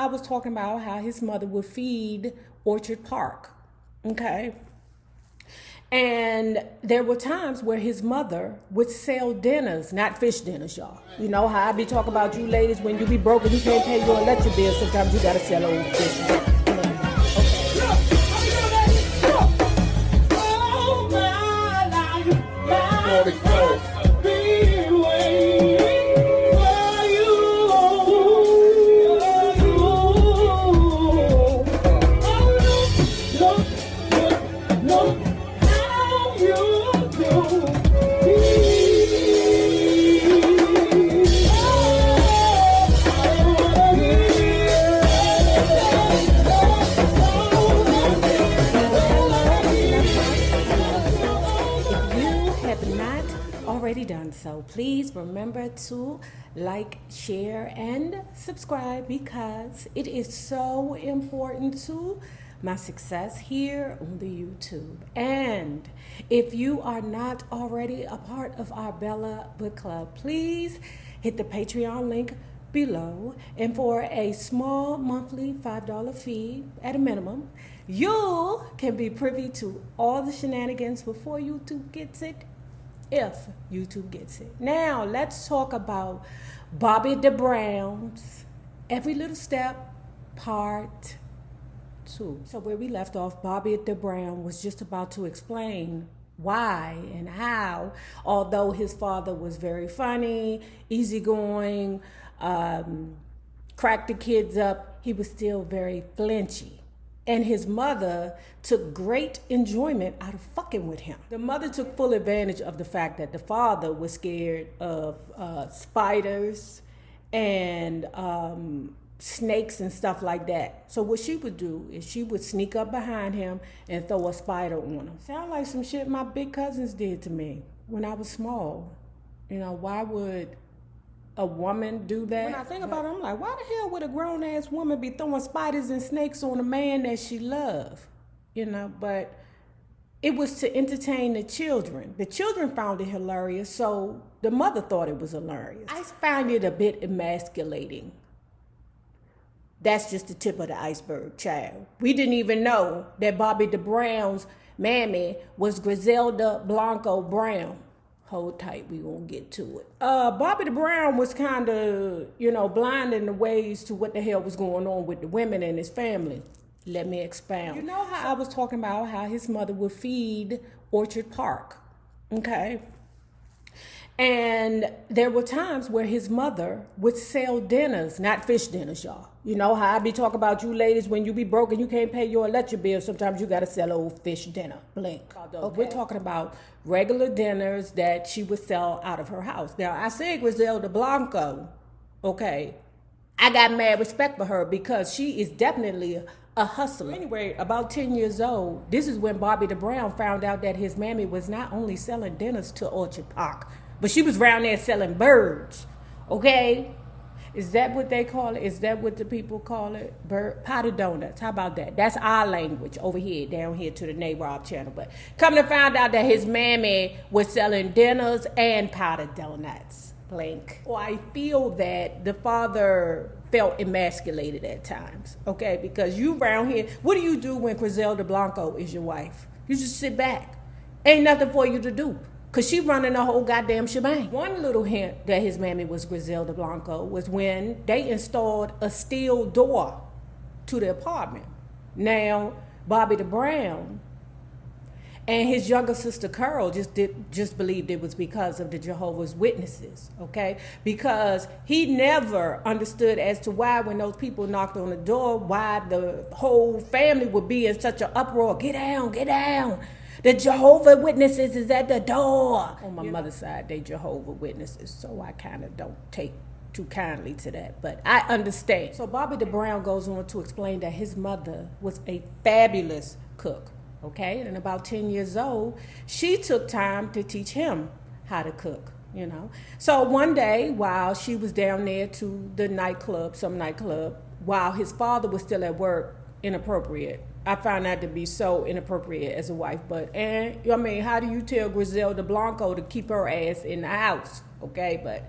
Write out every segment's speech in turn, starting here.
how I was talking about how his mother would feed Orchard Park, okay? And there were times where his mother would sell dinners, not fish dinners, y'all. You know how I be talking about you ladies, when you be broke and you can't pay your electric bill, sometimes you gotta sell old fish dinners. Done so, please remember to like, share, and subscribe because it is so important to my success here on the YouTube. And if you are not already a part of our Bella Book Club, please hit the Patreon link below, and for a small monthly $5 fee at a minimum, you can be privy to all the shenanigans before YouTube gets it, if YouTube gets it. Now, let's talk about Bobby the Brown's Every Little Step Part 2. So where we left off, Bobby the Brown was just about to explain why and how, although his father was very funny, easygoing, cracked the kids up, he was still very flinchy. And his mother took great enjoyment out of fucking with him. The mother took full advantage of the fact that the father was scared of spiders and snakes and stuff like that. So what she would do is she would sneak up behind him and throw a spider on him. Sound like some shit my big cousins did to me when I was small. You know, why would a woman do that? When I think about it, I'm like, why the hell would a grown-ass woman be throwing spiders and snakes on a man that she loved? You know, but it was to entertain the children. The children found it hilarious, so the mother thought it was hilarious. I find it a bit emasculating. That's just the tip of the iceberg, child. We didn't even know that Bobby the Brown's mammy was Griselda Blanco Brown. Hold tight, we gonna get to it. Bobby the Brown was kind of, blind in the ways to what the hell was going on with the women in his family. Let me expound. You know how I was talking about how his mother would feed Orchard Park, okay? And there were times where his mother would sell dinners, not fish dinners, y'all. You know how I be talking about you ladies, when you be broke and you can't pay your electric bill, sometimes you gotta sell old fish dinner. Blink. Okay. We're talking about regular dinners that she would sell out of her house. Now, I said Griselda Blanco, okay? I got mad respect for her because she is definitely a hustler. Anyway, about 10 years old, this is when Bobby the Brown found out that his mammy was not only selling dinners to Orchard Park, but she was around there selling birds, okay? Is that what they call it? Is that what the people call it? Potted donuts. How about that? That's our language over here, down here to the NayRob channel. But come to find out that his mammy was selling dinners and potted donuts. Blink. Well, I feel that the father felt emasculated at times, okay? Because you around here, what do you do when Griselda Blanco is your wife? You just sit back. Ain't nothing for you to do. Because she running the whole goddamn shebang. One little hint that his mammy was Griselda Blanco was when they installed a steel door to the apartment. Now, Bobby the Brown and his younger sister Carol just believed it was because of the Jehovah's Witnesses, okay? Because he never understood as to why, when those people knocked on the door, why the whole family would be in such an uproar. Get down, get down. The Jehovah Witnesses is at the door. On my mother's side, they Jehovah Witnesses, so I kind of don't take too kindly to that, but I understand. So Bobby the Brown goes on to explain that his mother was a fabulous cook, okay? And about 10 years old, she took time to teach him how to cook, So one day, while she was down there to the nightclub, while his father was still at work, inappropriate. I found that to be so inappropriate as a wife, but how do you tell Griselda Blanco to keep her ass in the house, okay? But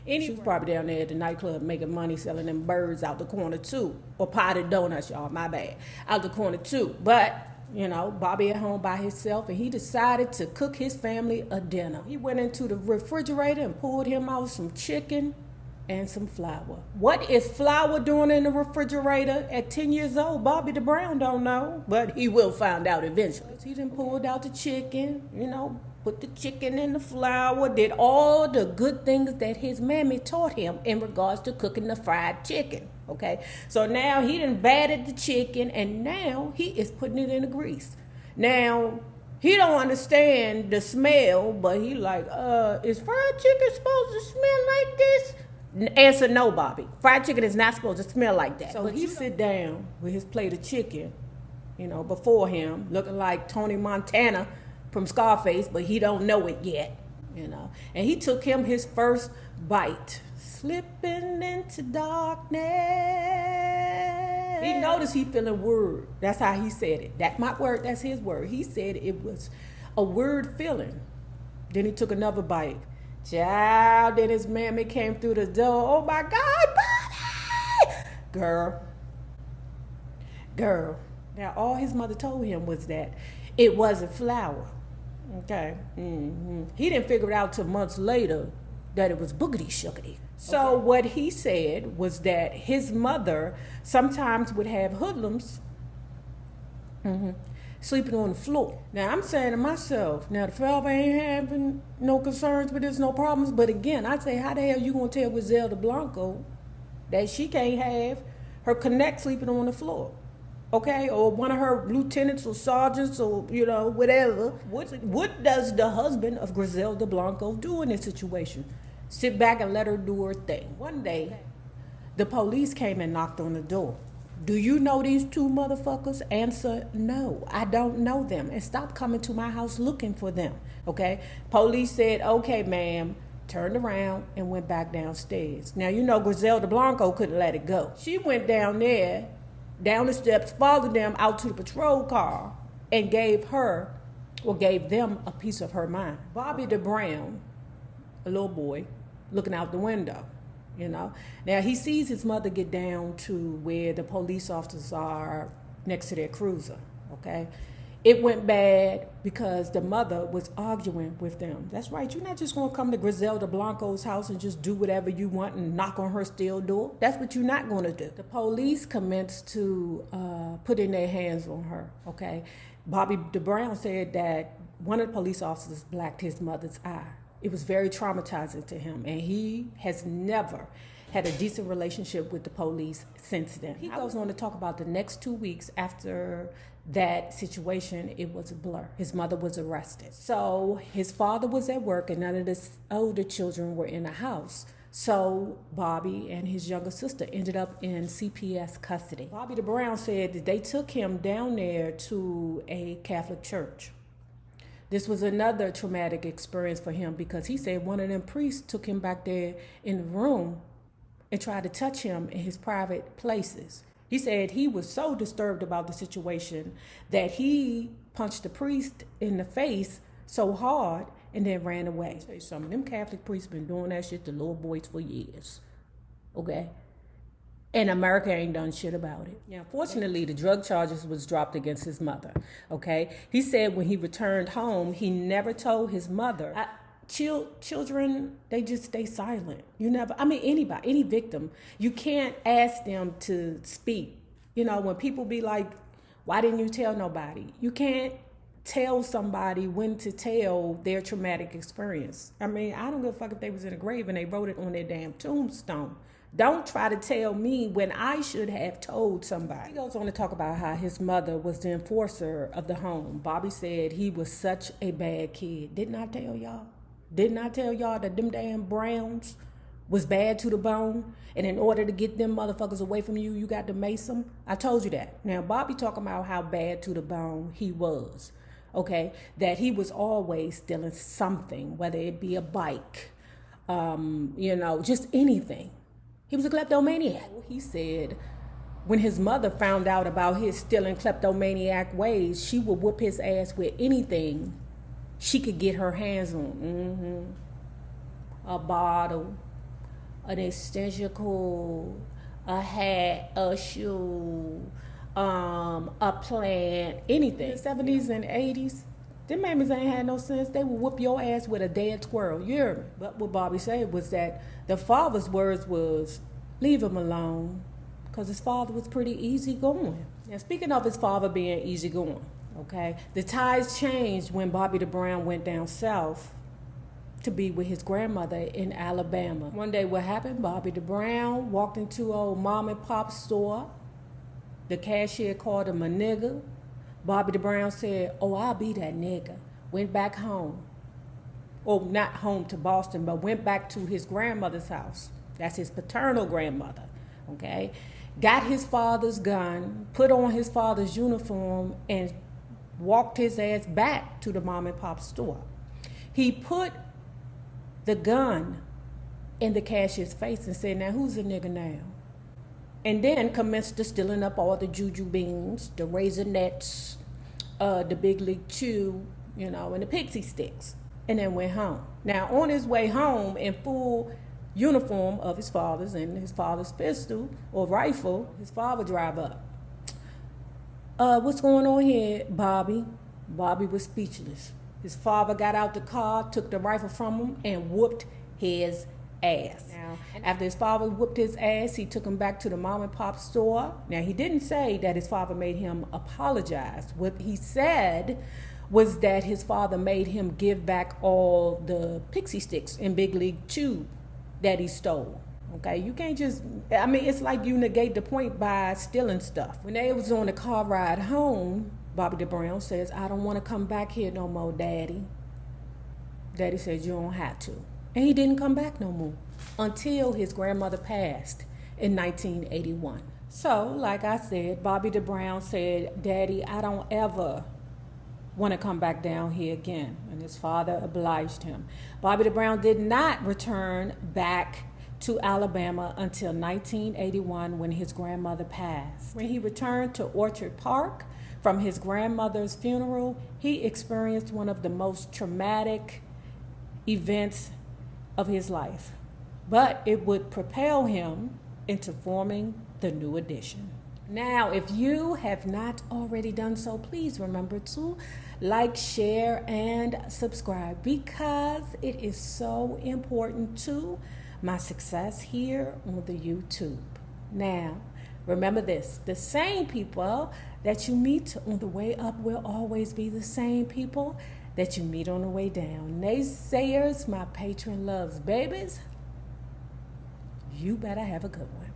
She was probably down there at the nightclub making money selling them birds out the corner too. Or potted donuts, y'all, my bad. Out the corner too. But, you know, Bobby at home by himself, and he decided to cook his family a dinner. He went into the refrigerator and pulled him out some chicken and some flour. What is flour doing in the refrigerator at 10 years old? Bobby the Brown don't know, but he will find out eventually. He done pulled out the chicken, you know, put the chicken in the flour, did all the good things that his mammy taught him in regards to cooking the fried chicken, okay? So now he done batted the chicken, and now he is putting it in the grease. Now, he don't understand the smell, but he like, is fried chicken supposed to smell like this? Answer no, Bobby. Fried chicken is not supposed to smell like that. So he sit down with his plate of chicken, you know, before him, looking like Tony Montana from Scarface, but he don't know it yet, you know. And he took him his first bite. Slipping into darkness. He noticed he feeling word. That's how he said it. That's my word, that's his word. He said it was a word feeling. Then he took another bite. Child, then his mammy came through the door. Oh my God, Bobby! Girl. Now, all his mother told him was that it wasn't flour. Okay. He didn't figure it out till months later that it was boogity shuckety. So what he said was that his mother sometimes would have hoodlums sleeping on the floor. Now, I'm saying to myself, now the father ain't having no concerns with this, no problems. But again, I say, how the hell you gonna tell Griselda Blanco that she can't have her connect sleeping on the floor? Okay, or one of her lieutenants or sergeants or, you know, whatever. What does the husband of Griselda Blanco do in this situation? Sit back and let her do her thing. One day, the police came and knocked on the door. Do you know these two motherfuckers? Answer, no, I don't know them. And stop coming to my house looking for them, okay? Police said, okay, ma'am, turned around and went back downstairs. Now, you know Griselda Blanco couldn't let it go. She went down there, down the steps, followed them out to the patrol car, and gave them a piece of her mind. Bobby the Brown, a little boy, looking out the window. You know, now he sees his mother get down to where the police officers are next to their cruiser. Okay, it went bad because the mother was arguing with them. That's right, you're not just gonna come to Griselda Blanco's house and just do whatever you want and knock on her steel door. That's what you're not gonna do. The police commenced to put in their hands on her. Okay, Bobby the Brown said that one of the police officers blacked his mother's eye. It was very traumatizing to him, and he has never had a decent relationship with the police since then. He goes on to talk about the next 2 weeks after that situation, it was a blur. His mother was arrested. So his father was at work, and none of the older children were in the house. So Bobby and his younger sister ended up in CPS custody. Bobby the Brown said that they took him down there to a Catholic church. This was another traumatic experience for him because he said one of them priests took him back there in the room and tried to touch him in his private places. He said he was so disturbed about the situation that he punched the priest in the face so hard and then ran away. Say something, them Catholic priests been doing that shit to little boys for years, okay? And America ain't done shit about it. Now, fortunately, the drug charges was dropped against his mother, okay? He said when he returned home, he never told his mother. Children, they just stay silent. You never, I mean, anybody, any victim, you can't ask them to speak. You know, when people be like, why didn't you tell nobody? You can't tell somebody when to tell their traumatic experience. I mean, I don't give a fuck if they was in a grave and they wrote it on their damn tombstone. Don't try to tell me when I should have told somebody. He goes on to talk about how his mother was the enforcer of the home. Bobby said he was such a bad kid. Didn't I tell y'all? Didn't I tell y'all that them damn Browns was bad to the bone? And in order to get them motherfuckers away from you, you got to mace them? I told you that. Now, Bobby talking about how bad to the bone he was. Okay? That he was always stealing something, whether it be a bike, you know, just anything. He was a kleptomaniac. He said when his mother found out about his stealing kleptomaniac ways, she would whoop his ass with anything she could get her hands on. A bottle, an extension cord, a hat, a shoe, a plant, anything. In the 70s and 80s, them mammies ain't had no sense. They would whoop your ass with a dead squirrel. You hear me? But what Bobby said was that the father's words was, leave him alone, because his father was pretty easygoing. Now, speaking of his father being easygoing, okay, the tides changed when Bobby the Brown went down south to be with his grandmother in Alabama. One day what happened, Bobby the Brown walked into an old mom and pop store. The cashier called him a nigga. Bobby the Brown said, oh, I'll be that nigga. Went back home. Or not home to Boston, but went back to his grandmother's house. That's his paternal grandmother, okay? Got his father's gun, put on his father's uniform, and walked his ass back to the mom and pop store. He put the gun in the cashier's face and said, now who's the nigga now? And then commenced to stealing up all the juju beans, the Raisinets, the Big League Chew, you know, and the Pixie Sticks, and then went home. Now, on his way home in full uniform of his father's and his father's pistol or rifle, his father drive up. What's going on here, Bobby? Bobby was speechless. His father got out the car, took the rifle from him, and whooped his ass. Now, after his father whooped his ass, he took him back to the mom and pop store. Now, he didn't say that his father made him apologize. What he said was that his father made him give back all the Pixie Sticks and Big League Chew that he stole. Okay, you can't just, I mean, it's like you negate the point by stealing stuff. When they was on the car ride home, Bobby the Brown says, I don't want to come back here no more, Daddy. Daddy said, you don't have to. And he didn't come back no more until his grandmother passed in 1981. So, like I said, Bobby the Brown said, Daddy, I don't ever want to come back down here again. And his father obliged him. Bobby the Brown did not return back to Alabama until 1981 when his grandmother passed. When he returned to Orchard Park from his grandmother's funeral, he experienced one of the most traumatic events of his life. But it would propel him into forming the New Edition. Now, if you have not already done so, please remember to like, share, and subscribe because it is so important to my success here on the YouTube. Now, remember this, the same people that you meet on the way up will always be the same people that you meet on the way down. Naysayers, my patron loves babies, you better have a good one.